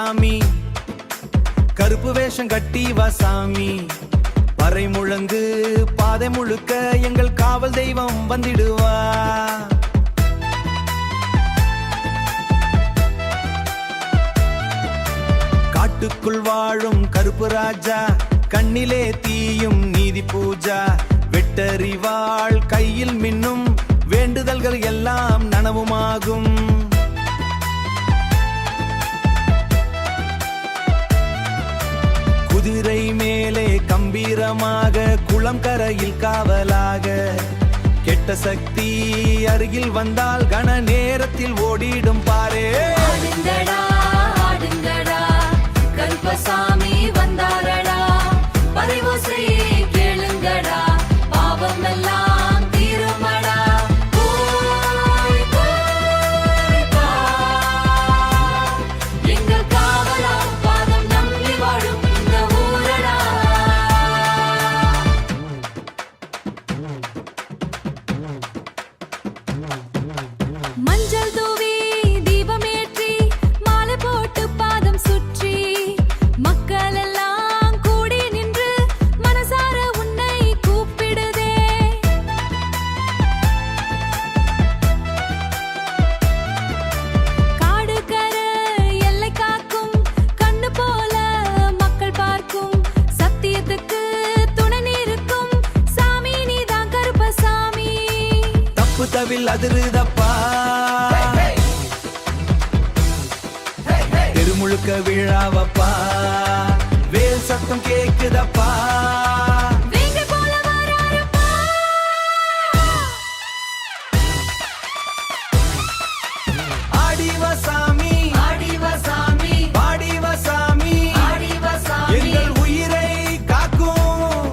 சாமி, கருப்பு வேஷம் கட்டி வா சாமி, பறை முழங்கு பாதை முழுக்க எங்கள் காவல் தெய்வம் வந்திடுவா. காட்டுக்குள் வாழும் கருப்பு ராஜா, கண்ணிலே தீயும் நீதி பூஜா, வெட்டறிவாள் கையில் மின்னும் வேண்டுதல்கள் எல்லாம் நனவுமாகும். குதிரை மேலே கம்பீரமாக குளம் கரையில் காவலாக, கெட்ட சக்தி அருகில் வந்தால் கன நேரத்தில் ஓடிடும் பாரே. கருப்பசாமி வந்தாரடா, பறைவோசை கேளுங்கடா, பாவம் எல்லாம் தீருமடா. எங்கள் காவலா பாதம் நம்பி வாழும் இந்த ஊரடா. மஞ்சள் தூவி தீபமேற்றி மாலை போட்டு பாதம் சுற்றி மக்கள் எல்லாம் கூடி நின்று மனசார உன்னை கூப்பிடுதே. காடு கர எல்லை காக்கும் கண்ணு போல மக்கள் பார்க்கும், சத்தியத்துக்கு துணை நிற்கும் சாமி நீதான் கருப்பசாமி. தப்பு தவில் அதிருதப்பா, தெருமுழுக்க விழாவப்பா, வேல் சத்தம் கேக்குதப்பா. வேங்கை போல வராரப்பா. ஆடிவா சாமி, ஆடிவா சாமி, பாடிவா சாமி, ஆடிவா சாமி, எங்கள் உயிரை காக்கும்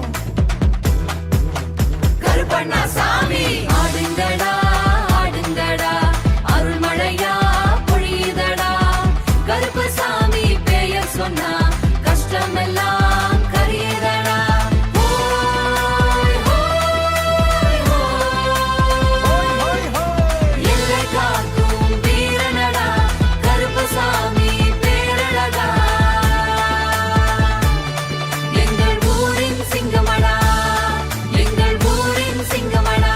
கருப்பண்ணா சாமி. ஆடுங்கடா ஆடுங்கடா, அருள்மழையா பொழியுதடா, கருப்பசாமி பெயர் சொன்னா கஷ்டம் எல்லாம் கரியுதடா. ஹோய் ஹோய் ஹோய், ஹோய் ஹோய். எல்லை காக்கும் வீரனடா, கருப்பசாமி பேரழகா. எங்கள் ஊரின் சிங்கமடா, எங்கள் ஊரின் சிங்கமடா.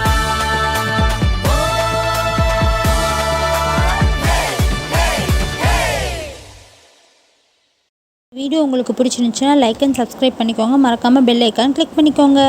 வீடியோ உங்களுக்கு பிடிச்சிருந்துச்சுன்னா லைக் அண்ட் சப்ஸ்கிரைப் பண்ணிக்கோங்க. மறக்காமல் பெல் ஐக்கான் கிளிக் பண்ணிக்கோங்க.